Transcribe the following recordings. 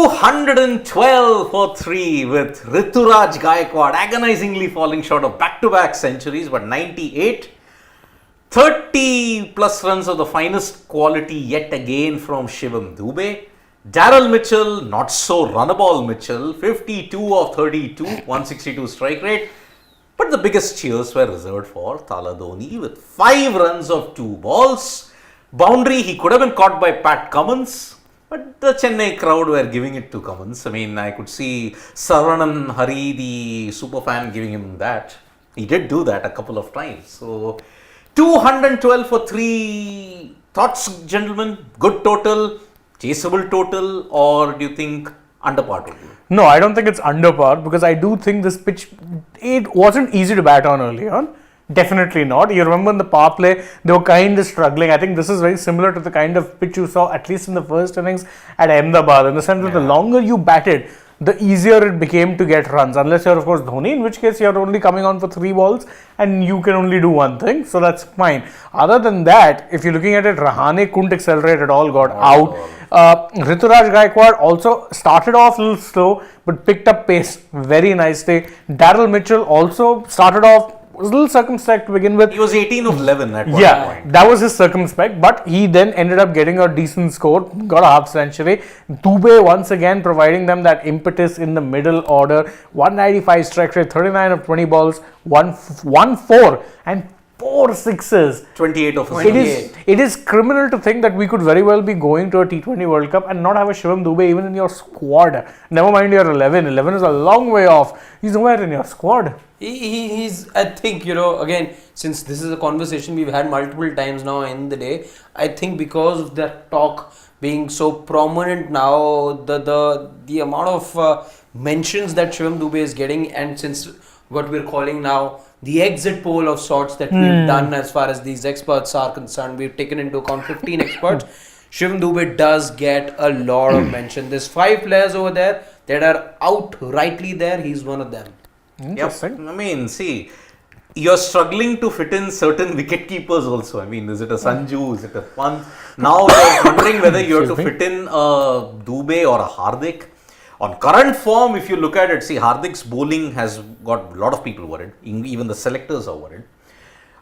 212 for 3 with Ruturaj Gaikwad agonizingly falling short of back-to-back centuries, but 98. 30 plus runs of the finest quality yet again from Shivam Dube. Daryl Mitchell, not so runnable Mitchell, 52 of 32, 162 strike rate. But the biggest cheers were reserved for Thala Dhoni with 5 runs of 2 balls. Boundary, he could have been caught by Pat Cummins, but the Chennai crowd were giving it to Cummins. I mean, I could see Saravanan Hari, the superfan, giving him that. He did do that a couple of times. So, 212 for 3. Thoughts, gentlemen? Good total, chaseable total, or do you think under par total? No, I don't think it's under par because I do think this pitch, it wasn't easy to bat on early on. Definitely not. You remember in the power play, they were kind of struggling. I think this is very similar to the kind of pitch you saw, at least in the first innings at Ahmedabad, in the sense that the longer you batted, the easier it became to get runs. Unless you're, of course, Dhoni, in which case you're only coming on for 3 balls and you can only do one thing. So that's fine. Other than that, if you're looking at it, Rahane couldn't accelerate at all, got out. Ruturaj Gaikwad also started off a little slow but picked up pace very nicely. Daryl Mitchell also started off was a little circumspect to begin with. He was 18 of 11 at one point. Yeah, that was his circumspect, but he then ended up getting a decent score, got a half century. Dube once again providing them that impetus in the middle order. 195 strike rate, 39 of 20 balls, 1-4 and 4 sixes. 28 of 28. It is criminal to think that we could very well be going to a T20 World Cup and not have a Shivam Dube even in your squad. Never mind your 11. 11 is a long way off. He's nowhere in your squad. He's, I think, again, since this is a conversation we've had multiple times now in the day, I think because of that talk being so prominent now, the amount of mentions that Shivam Dube is getting, and since what we're calling now the exit poll of sorts that we've done as far as these experts are concerned, we've taken into account 15 experts. Shivam Dube does get a lot of mention. There's 5 players over there that are outrightly there. He's one of them. Yep. I mean, see, you're struggling to fit in certain wicket keepers also. I mean, is it a Sanju? Is it a Pant? Now you're wondering whether you have to fit in a Dube or a Hardik. On current form, if you look at it, see, Hardik's bowling has got a lot of people worried. Even the selectors are worried.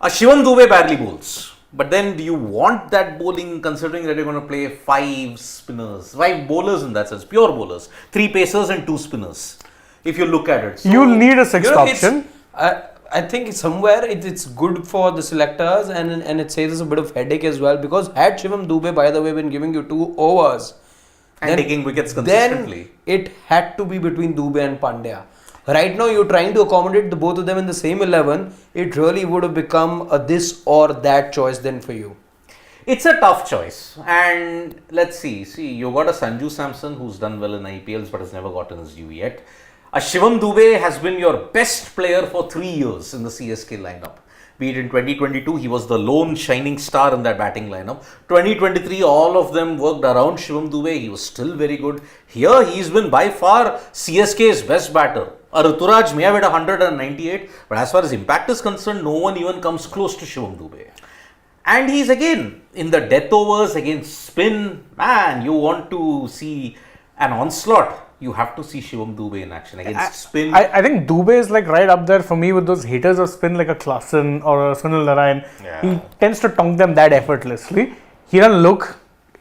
Shivam Dube barely bowls. But then do you want that bowling considering that you're going to play 5 spinners, 5 bowlers in that sense, pure bowlers, 3 pacers and 2 spinners. If you look at it. So, you'll need a 6th option. I think somewhere it's good for the selectors and it saves us a bit of headache as well, because had Shivam Dube, by the way, been giving you 2 overs and taking wickets consistently, then it had to be between Dube and Pandya. Right now you're trying to accommodate the both of them in the same 11. It really would have become a this or that choice then for you. It's a tough choice, and let's see, you got a Sanju Samson who's done well in IPLs but has never gotten his due yet. Shivam Dube has been your best player for 3 years in the CSK lineup. Be it in 2022, he was the lone shining star in that batting lineup. 2023, all of them worked around Shivam Dube. He was still very good. Here, he's been by far CSK's best batter. Ruturaj may have hit 198, but as far as impact is concerned, no one even comes close to Shivam Dube. And he's again in the death overs against spin. Man, you want to see an onslaught. You have to see Shivam Dube in action against spin. I think Dube is like right up there for me with those haters of spin like a Klassen or a Sunil Narayan. Yeah. He tends to tonk them that effortlessly. He doesn't look,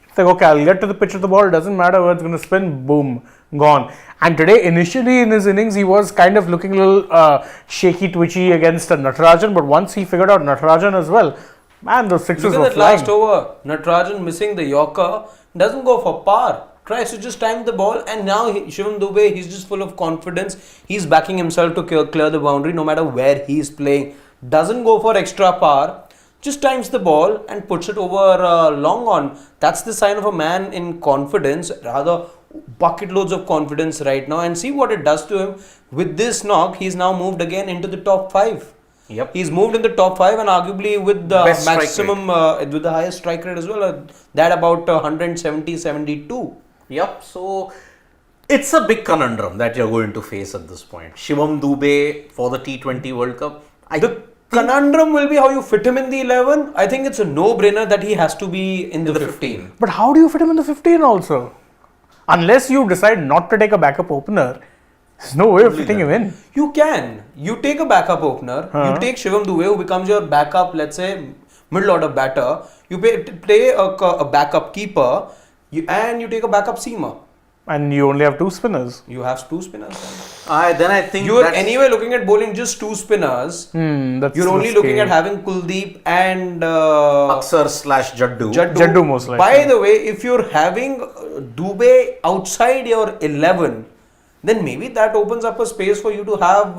it's like, okay, I'll get to the pitch of the ball, doesn't matter where it's going to spin, boom, gone. And today, initially in his innings, he was kind of looking a little shaky, twitchy against Natarajan, but once he figured out Natarajan as well, man, those sixes were flying. Look at that last over, Natarajan missing the Yorker, doesn't go for par. Tries to just time the ball, and now Shivam Dube, he's just full of confidence. He's backing himself to clear the boundary no matter where he's playing. Doesn't go for extra power, just times the ball and puts it over long on. That's the sign of a man in confidence, rather bucket loads of confidence right now. And see what it does to him. With this knock, he's now moved again into the top 5. Yep. He's moved in the top 5 and arguably with the maximum, with the highest strike rate as well, that about 170-72. Yep, so it's a big conundrum that you're going to face at this point. Shivam Dube for the T20 World Cup. The conundrum will be how you fit him in the 11. I think it's a no-brainer that he has to be in the 15. But how do you fit him in the 15 also? Unless you decide not to take a backup opener, there's no way of fitting him in. You can. You take a backup opener. You take Shivam Dube, who becomes your backup, let's say, middle order batter. You play a backup keeper, and you take a backup seamer. And you only have 2 spinners. You have 2 spinners. Then I think You are anyway looking at bowling just 2 spinners. You're only looking at having Kuldeep and Aksar/Jaddu. Jaddu most likely. By the way, if you're having Dube outside your 11, then maybe that opens up a space for you to have,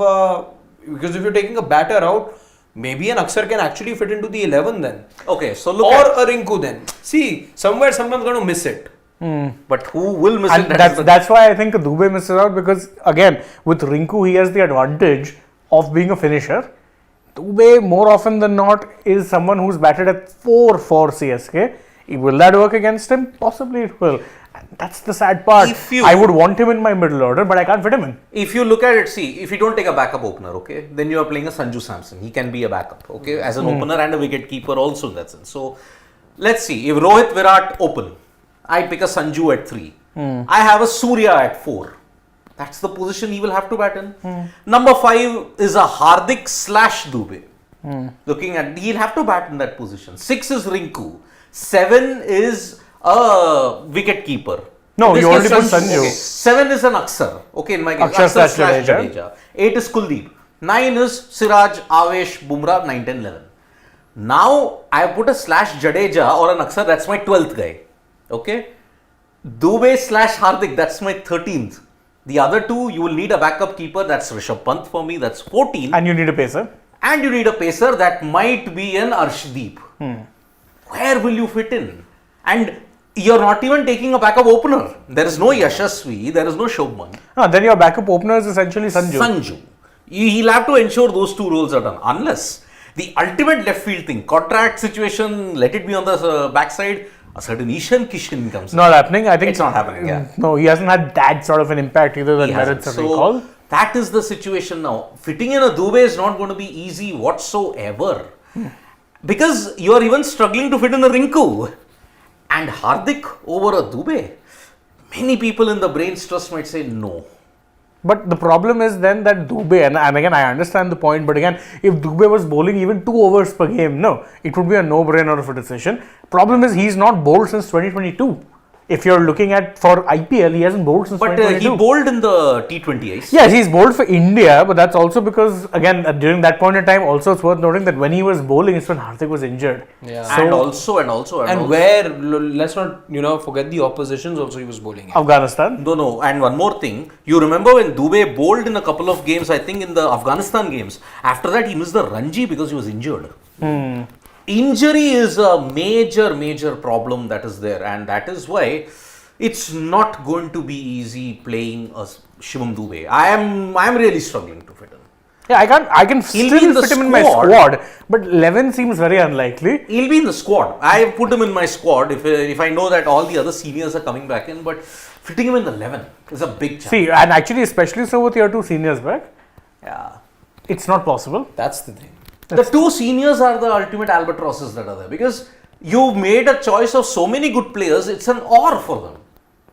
because if you're taking a batter out, maybe an Aksar can actually fit into the 11 then. Okay, so look or a Rinku then. See, someone's going to miss it. But who will miss And it? that's why I think Dube misses out, because again, with Rinku, he has the advantage of being a finisher. Dube, more often than not, is someone who's batted at 4 for CSK. Will that work against him? Possibly it will. And that's the sad part. I would want him in my middle order, but I can't fit him in. If you look at it, see, if you don't take a backup opener, okay, then you are playing a Sanju Samson. He can be a backup, okay, as an opener and a wicket keeper also in that sense. So, let's see. If Rohit Virat open, I pick a Sanju at 3. I have a Surya at 4. That's the position he will have to bat in. Number 5 is a Hardik/Dube. Looking at, he'll have to bat in that position. 6 is Rinku. 7 is a wicket keeper. No, This you already is put Sanju. Sanju. Okay. 7 is an Aksar. Okay, in my case. Aksar/Jadeja. 8 is Kuldeep. 9 is Siraj, Avesh, Bumrah, 9, 10, 11. Now, I put a /Jadeja or an Aksar, that's my 12th guy. Okay. Dube/Hardik, that's my 13th. The other 2, you will need a backup keeper, that's Rishabh Pant for me, that's 14. And you need a pacer. And you need a pacer, that might be an Arshdeep. Where will you fit in? And you're not even taking a backup opener. There is no Yashasvi, there is no Shobman. Then your backup opener is essentially Sanju. He'll have to ensure those 2 roles are done. Unless the ultimate left field thing, contract situation, let it be on the backside, a certain Ishan Kishan comes. Not happening. I think it's not happening. Yeah. No, he hasn't had that sort of an impact either that merits a recall. That is the situation now. Fitting in a Dube is not going to be easy whatsoever. Because you are even struggling to fit in a Rinku. And Hardik over a Dube. Many people in the brains trust might say no. But the problem is then that Dube, and again I understand the point, but again, if Dube was bowling even 2 overs per game, no, it would be a no-brainer of a decision. Problem is he's not bowled since 2022. If you're looking at for IPL, he hasn't bowled since 2022. But he bowled in the T20 ice. Yes, he's bowled for India, but that's also because, again, during that point in time, also it's worth noting that when he was bowling, it's when Hardik was injured. Yeah. So, and also. Where, let's not, forget the oppositions also he was bowling in. Afghanistan. No, and one more thing. You remember when Dube bowled in a couple of games, I think in the Afghanistan games. After that, he missed the Ranji because he was injured. Injury is a major problem that is there, and that is why it's not going to be easy playing a Shivam Dube. I am really struggling to fit in. Yeah, I can still fit him in my squad, but 11 seems very unlikely. He'll be in the squad. I put him in my squad if I know that all the other seniors are coming back in, but fitting him in the 11 is a big challenge. See, and actually especially so with your 2 seniors back, yeah, it's not possible. That's the thing. The 2 seniors are the ultimate albatrosses that are there, because you made a choice of so many good players. It's an or for them.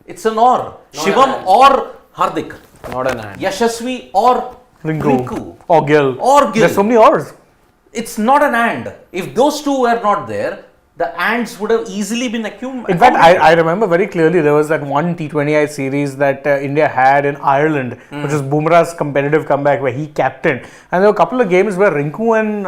It's an or. Shivam or Hardik. Not an and. Yashasvi or Rinku. Or Gill. There's so many ors. It's not an and. If those 2 were not there, the ands would have easily been accumulated. In fact, I remember very clearly there was that one T20I series that India had in Ireland, which was Bumrah's competitive comeback where he captained. And there were a couple of games where Rinku and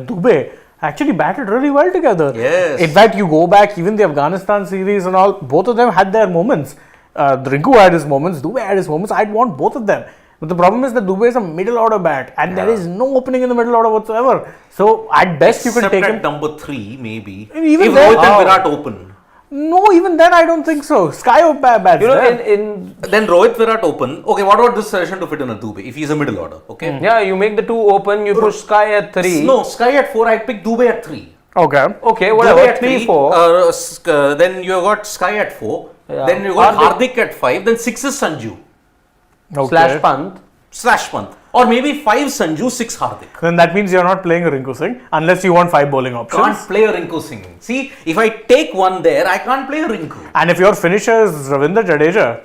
Dube actually batted really well together. Yes. In fact, you go back, even the Afghanistan series and all, both of them had their moments. Rinku had his moments, Dube had his moments. I'd want both of them. But the problem is that Dube is a middle order bat and there is no opening in the middle order whatsoever. So at best you can take him. number 3 maybe. Even if then, Rohit and Virat open. No, even then I don't think so. Sky bats then Rohit Virat open. Okay, what about this suggestion to fit in a Dube if he's a middle order? Okay. Yeah, you make the 2 open, you push Sky at 3. No, Sky at 4, I'd pick Dube at 3. Okay, whatever. Dube at 3, 4. Then you got Sky at 4. Yeah. Then you got Hardik at 5. Then 6 is Sanju. Slash Pant. Or maybe 5 Sanju, 6 Hardik. Then that means you're not playing a Rinku Singh unless you want 5 bowling options. Can't play a Rinku Singh. See, if I take one there, I can't play a Rinku. And if your finisher is Ravindra Jadeja,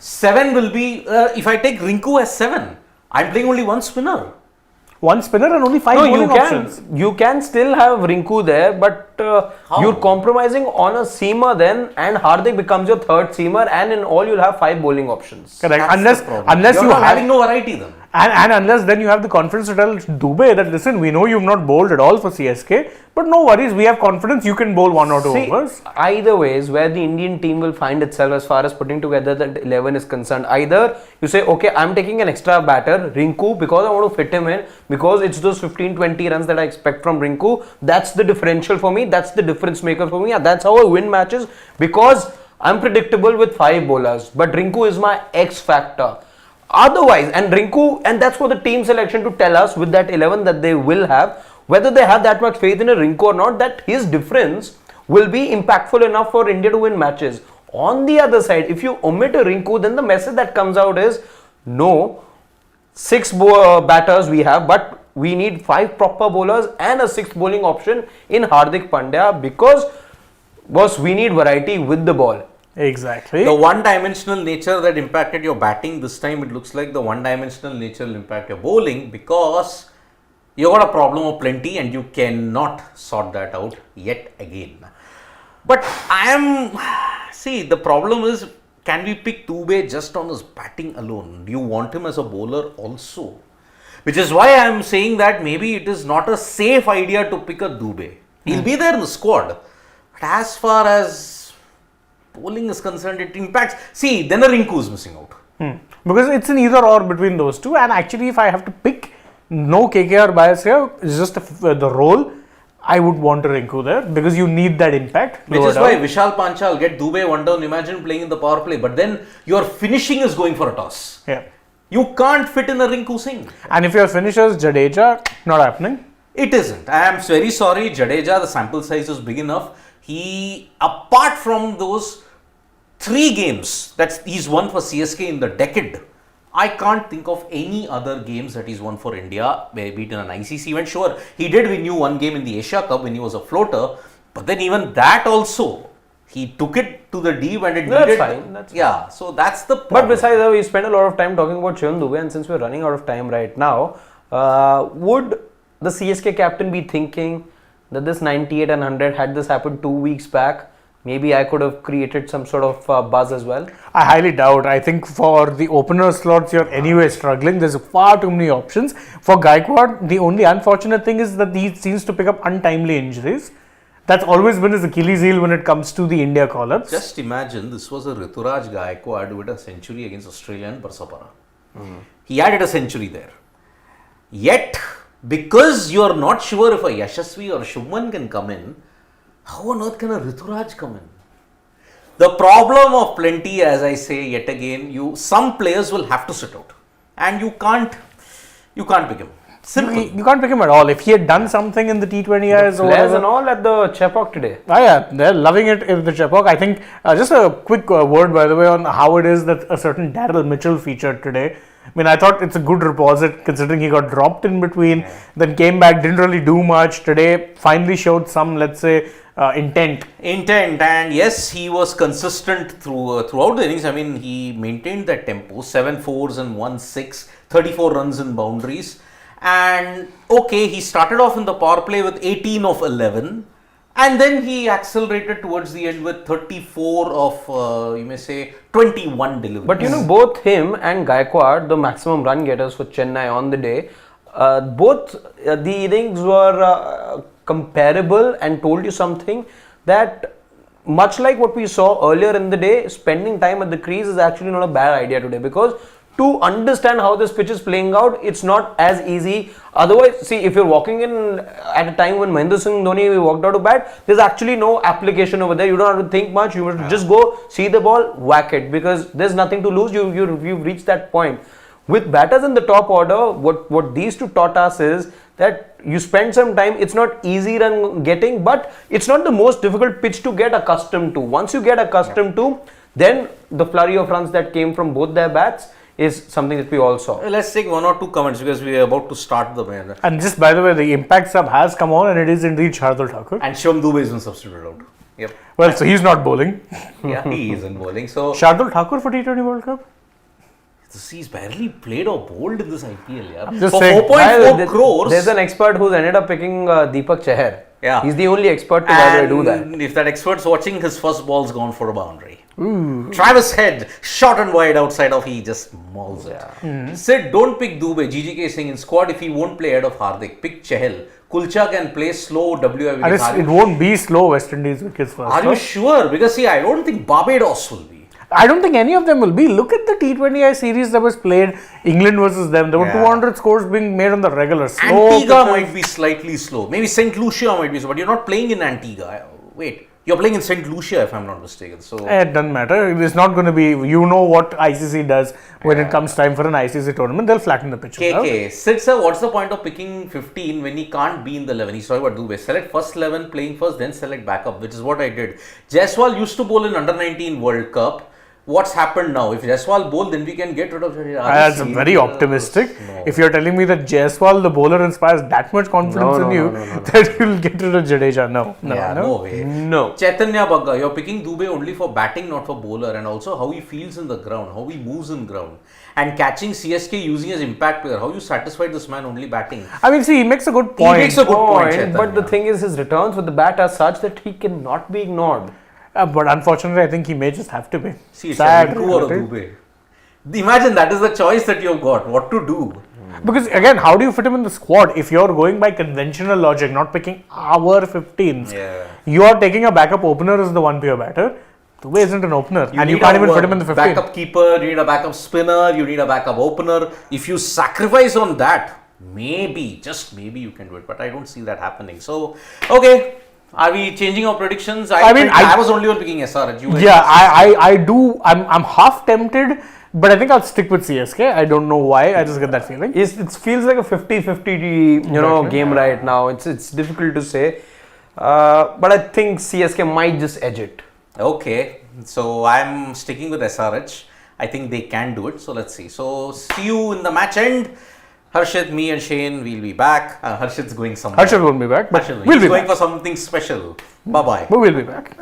7 will be, if I take Rinku as 7, I'm playing only one spinner. One spinner and only 5 No, bowling options. you can still have Rinku there, but you're compromising on a seamer then, and Hardik becomes your third seamer, and in all you'll have 5 bowling options. Correct. That's Unless You're you not have, having no variety then. and unless then you have the confidence to tell Dube that listen, we know you've not bowled at all for CSK, but no worries, we have confidence you can bowl 1 or 2 overs. Either ways, where the Indian team will find itself as far as putting together that 11 is concerned, either you say, okay, I'm taking an extra batter, Rinku, because I want to fit him in, because it's those 15-20 runs that I expect from Rinku, that's the differential for me, that's the difference maker for me, and that's how I win matches, because I'm predictable with 5 bowlers, but Rinku is my X factor. Otherwise, and Rinku, and that's for the team selection to tell us with that 11 that they will have, whether they have that much faith in a Rinku or not, that his difference will be impactful enough for India to win matches. On the other side, if you omit a Rinku, then the message that comes out is, no, 6 batters we have, but we need 5 proper bowlers and a 6th bowling option in Hardik Pandya, because boss, we need variety with the ball. Exactly. The one-dimensional nature that impacted your batting, this time it looks like the one-dimensional nature will impact your bowling, because you got a problem of plenty and you cannot sort that out yet again. But see, the problem is, can we pick Dube just on his batting alone? Do you want him as a bowler also? Which is why I am saying that maybe it is not a safe idea to pick a Dube. He'll be there in the squad. But as far as bowling is concerned, it impacts. See, then a Rinku is missing out. Because it's an either or between those two, and actually if I have to pick, no KKR bias here, it's just the role. I would want a Rinku there because you need that impact. Which is why Vishal Panchal get Dube 1 down. Imagine playing in the power play, but then your finishing is going for a toss. Yeah. You can't fit in a Rinku Singh. And if your finishers Jadeja, not happening. It isn't. I am very sorry, Jadeja, the sample size is big enough. He, apart from those 3 games that he's won for CSK in the decade, I can't think of any other games that he's won for India, maybe in an ICC event. Sure, he did win you 1 game in the Asia Cup when he was a floater, but then even that also, he took it to the D when it needed. That's fine. So that's the problem. But besides that, we spent a lot of time talking about Shivam Dube, and since we're running out of time right now, would the CSK captain be thinking that this 98 and 100, had this happened 2 weeks back, maybe I could have created some sort of buzz as well? I highly doubt. I think for the opener slots, you're anyway struggling. There's far too many options. For Gaikwad, the only unfortunate thing is that he seems to pick up untimely injuries. That's always been his Achilles heel when it comes to the India call-ups. Just imagine this was a Ruturaj Gaikwad with a century against Australia and Barsapara. He added a century there. Yet, because you are not sure if a Yashasvi or Shubman can come in, how on earth can a Ruturaj come in? The problem of plenty, as I say yet again, some players will have to sit out, and you can't pick him. Simple. You can't pick him at all. If he had done something in the T20Is or Players whatever. and all at the Chepauk today. Yeah, they're loving it in the Chepauk. I think just a quick word, by the way, on how it is that a certain Daryl Mitchell featured today. I mean, I thought it's a good reposit considering he got dropped in between, then came back, didn't really do much. Today, finally showed some, let's say, intent. And yes, he was consistent throughout the innings. I mean, he maintained that tempo, 7 fours and 1 6, 34 runs in boundaries. And okay, he started off in the power play with 18 of 11, and then he accelerated towards the end with 34 of, you may say, 21 deliveries. But you know, both him and Gaikwad, the maximum run getters for Chennai on the day, both the innings were comparable and told you something that, much like what we saw earlier in the day, spending time at the crease is actually not a bad idea today, because to understand how this pitch is playing out, it's not as easy. Otherwise, see, if you're walking in at a time when Mahendra Singh Dhoni walked out to bat, there's actually no application over there. You don't have to think much. You must just go, see the ball, whack it, because there's nothing to lose. You've reached that point. With batters in the top order, what these two taught us is that you spend some time. It's not easy run getting, but it's not the most difficult pitch to get accustomed to. Once you get accustomed to, then the flurry of runs that came from both their bats is something that we all saw. Let's take 1 or 2 comments because we are about to start the match. And just by the way, the impact sub has come on, and it is indeed Shardul Thakur. And Shivam Dube has been substituted out. Yep. Well, so he's not bowling. Yeah, he isn't bowling. So Shardul Thakur for T20 World Cup? he's barely played or bowled in this IPL. Yeah. Just For saying. 4.4 crores. There's an expert who's ended up picking Deepak Chahar. Yeah. He's the only expert to by the way do that. And if that expert's watching, his first ball's gone for a boundary. Travis Head, short and wide outside of, he just mauls it. Sid, don't pick Dube. GGK is saying in squad, if he won't play ahead of Hardik, pick Chahal. Kulcha can play slow WI wickets. It won't be slow West Indies wickets first. Are you sure? Because see, I don't think Barbados will be. I don't think any of them will be. Look at the T20I series that was played, England versus them. There were 200 scores being made on the regular. Slow Antigua pitches. might be slightly slow. Maybe St. Lucia might be slow, but you're not playing in Antigua. Wait, you're playing in St. Lucia if I'm not mistaken. So It doesn't matter. It's not going to be, you know what ICC does when it comes time for an ICC tournament. They'll flatten the pitch. KK, Sid sir, what's the point of picking 15 when he can't be in the 11? He's talking about Dube. Select first 11, playing first, then select backup, which is what I did. Jaiswal used to bowl in under 19 World Cup. What's happened now? If Jaiswal bowl, then we can get rid of Jadeja. That's very optimistic. No. If you're telling me that Jaiswal, the bowler, inspires that much confidence in you, that you'll get rid of Jadeja. No way. No. Chaitanya Bagga, you're picking Dube only for batting, not for bowler, and also how he feels in the ground, how he moves in ground, and catching CSK using his impact player. How you satisfied this man only batting? I mean, see, he makes a good point. He makes a good point, But the Chaitanya. thing is, his returns with the bat are such that he cannot be ignored. But unfortunately, I think he may just have to be. See, it's Sad, a Rinku or a right? Dube. Imagine that is the choice that you've got. What to do? Because again, how do you fit him in the squad if you're going by conventional logic, not picking our 15s? Yeah. You are taking a backup opener as the one pure batter. Dube isn't an opener, and you need can't a even fit him in the 15. Backup keeper, you need a backup spinner, you need a backup opener. If you sacrifice on that, maybe, just maybe you can do it. But I don't see that happening. So, okay. Are we changing our predictions? I was only on picking SRH. I do. I'm half tempted, but I think I'll stick with CSK. I don't know why. I just get that feeling. It feels like a 50-50 game right now. It's difficult to say. But I think CSK might just edge it. Okay. So I'm sticking with SRH. I think they can do it. So let's see. So see you in the match end. Harshit, me and Shane, we'll be back. Harshit's going somewhere. Harshit won't be back, but Harshit, we'll he's be going back. for something special. Bye-bye. But we'll be back.